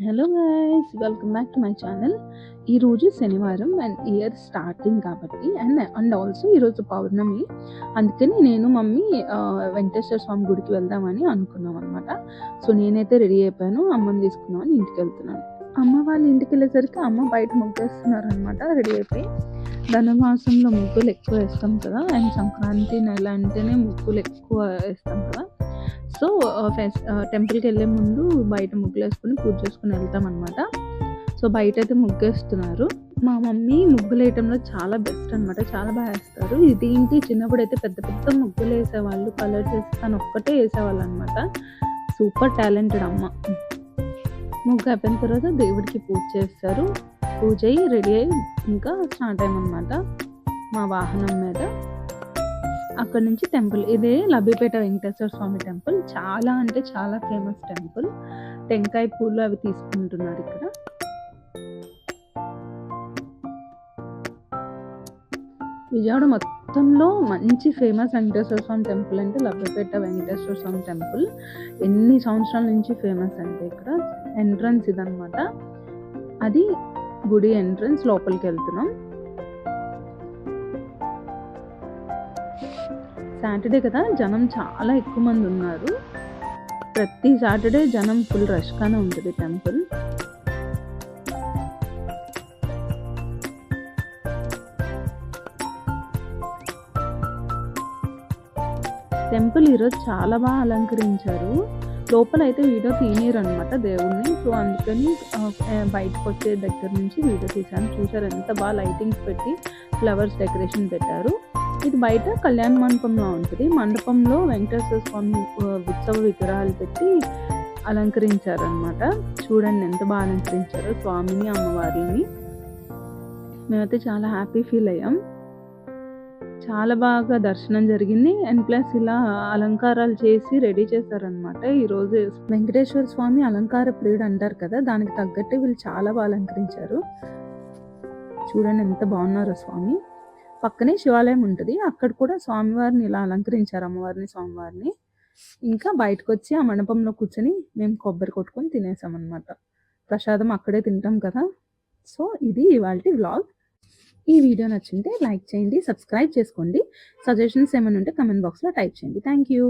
Hello guys, welcome back to my channel. ఈరోజు శనివారం and year starting కాబట్టి and also ఈరోజు పౌర్ణమి. అందుకని నేను మమ్మీ వెంకటేశ్వర స్వామి గుడికి వెళ్దామని అనుకున్నాం అనమాట. సో నేనైతే రెడీ అయిపోయాను, అమ్మని తీసుకున్నామని ఇంటికి వెళ్తున్నాను. అమ్మ వాళ్ళ ఇంటికి వెళ్ళేసరికి అమ్మ బయట ముగ్గేస్తున్నారు అనమాట, రెడీ అయిపోయి. ధనుర్మాసంలో ముగ్గులు ఎక్కువ వేస్తాం కదా, అండ్ సంక్రాంతి నెల అంటేనే ముగ్గులు ఎక్కువ వేస్తాం కదా. సో టెంపుల్కి వెళ్ళే ముందు బయట ముగ్గులు వేసుకుని పూజ చేసుకుని వెళ్తాం అనమాట. సో బయట అయితే ముగ్గేస్తున్నారు. మా మమ్మీ ముగ్గులు వేయటంలో చాలా బెస్ట్ అనమాట, చాలా బాగా వేస్తారు. ఇదేంటి చిన్నప్పుడు అయితే పెద్ద పెద్ద ముగ్గులు వేసేవాళ్ళు, కలర్స్ వేసి తను ఒక్కటే వేసేవాళ్ళు అనమాట. సూపర్ టాలెంటెడ్ అమ్మ. ముగ్గు అయిపోయిన తర్వాత దేవుడికి పూజ చేస్తారు. పూజ అయ్యి రెడీ అయ్యి ఇంకా స్టార్ట్ అయ్యామన్నమాట మా వాహనం మీద. అక్కడ నుంచి టెంపుల్ ఇదే లబ్బిపేట వెంకటేశ్వర స్వామి టెంపుల్. చాలా అంటే చాలా ఫేమస్ టెంపుల్. టెంకాయ పూలు అవి తీసుకుంటున్నారు ఇక్కడ. విజయవాడ మొత్తంలో మంచి ఫేమస్ వెంకటేశ్వర స్వామి టెంపుల్ అంటే లబ్బిపేట వెంకటేశ్వర స్వామి టెంపుల్. ఎన్ని సంవత్సరాల నుంచి ఫేమస్ అంటే ఇక్కడ ఎంట్రన్స్ ఇదనమాట. అది గుడి ఎంట్రన్స్. లోపలికి వెళ్తున్నాం. సాటర్డే కదా, జనం చాలా ఎక్కువ మంది ఉన్నారు. ప్రతి సాటర్డే జనం ఫుల్ రష్గానే ఉంటుంది టెంపుల్. టెంపుల్ ఈరోజు చాలా బాగా అలంకరించారు. లోపల అయితే వీడియో తీయరు అనమాట దేవుణ్ణి. సో అందుకని బయటకు వచ్చే దగ్గర నుంచి వీడియో తీశాను. చూసారు ఎంత బాగా లైటింగ్స్ పెట్టి ఫ్లవర్స్ డెకరేషన్ పెట్టారు. ఇది బయట కళ్యాణ మండపంలో ఉంటుంది. మండపంలో వెంకటేశ్వర స్వామి ఉత్సవ విగ్రహాలు పెట్టి అలంకరించారు అనమాట. చూడండి ఎంత బాగా అలంకరించారు స్వామిని, అమ్మవారిని. మేమైతే చాలా హ్యాపీ ఫీల్ అయ్యాం. చాలా బాగా దర్శనం జరిగింది. అండ్ ప్లస్ ఇలా అలంకారాలు చేసి రెడీ చేశారనమాట. ఈరోజు వెంకటేశ్వర స్వామి అలంకార ప్రియుడు అంటారు కదా, దానికి తగ్గట్టు వీళ్ళు చాలా బాగా అలంకరించారు. చూడండి ఎంత బాగున్నారో స్వామి. పక్కనే శివాలయం ఉంటుంది, అక్కడ కూడా స్వామివారిని ఇలా అలంకరించారు, అమ్మవారిని స్వామివారిని. ఇంకా బయటకు వచ్చి ఆ మండపంలో కూర్చొని మేము కొబ్బరి కొట్టుకొని తినేసామన్నమాట. ప్రసాదం అక్కడే తింటాం కదా. సో ఇది ఇవాల్టి వ్లాగ్. ఈ వీడియో నచ్చింటే లైక్ చేయండి, సబ్స్క్రైబ్ చేసుకోండి. సజెషన్స్ ఏమైనా ఉంటే కమెంట్ బాక్స్లో టైప్ చేయండి. Thank you.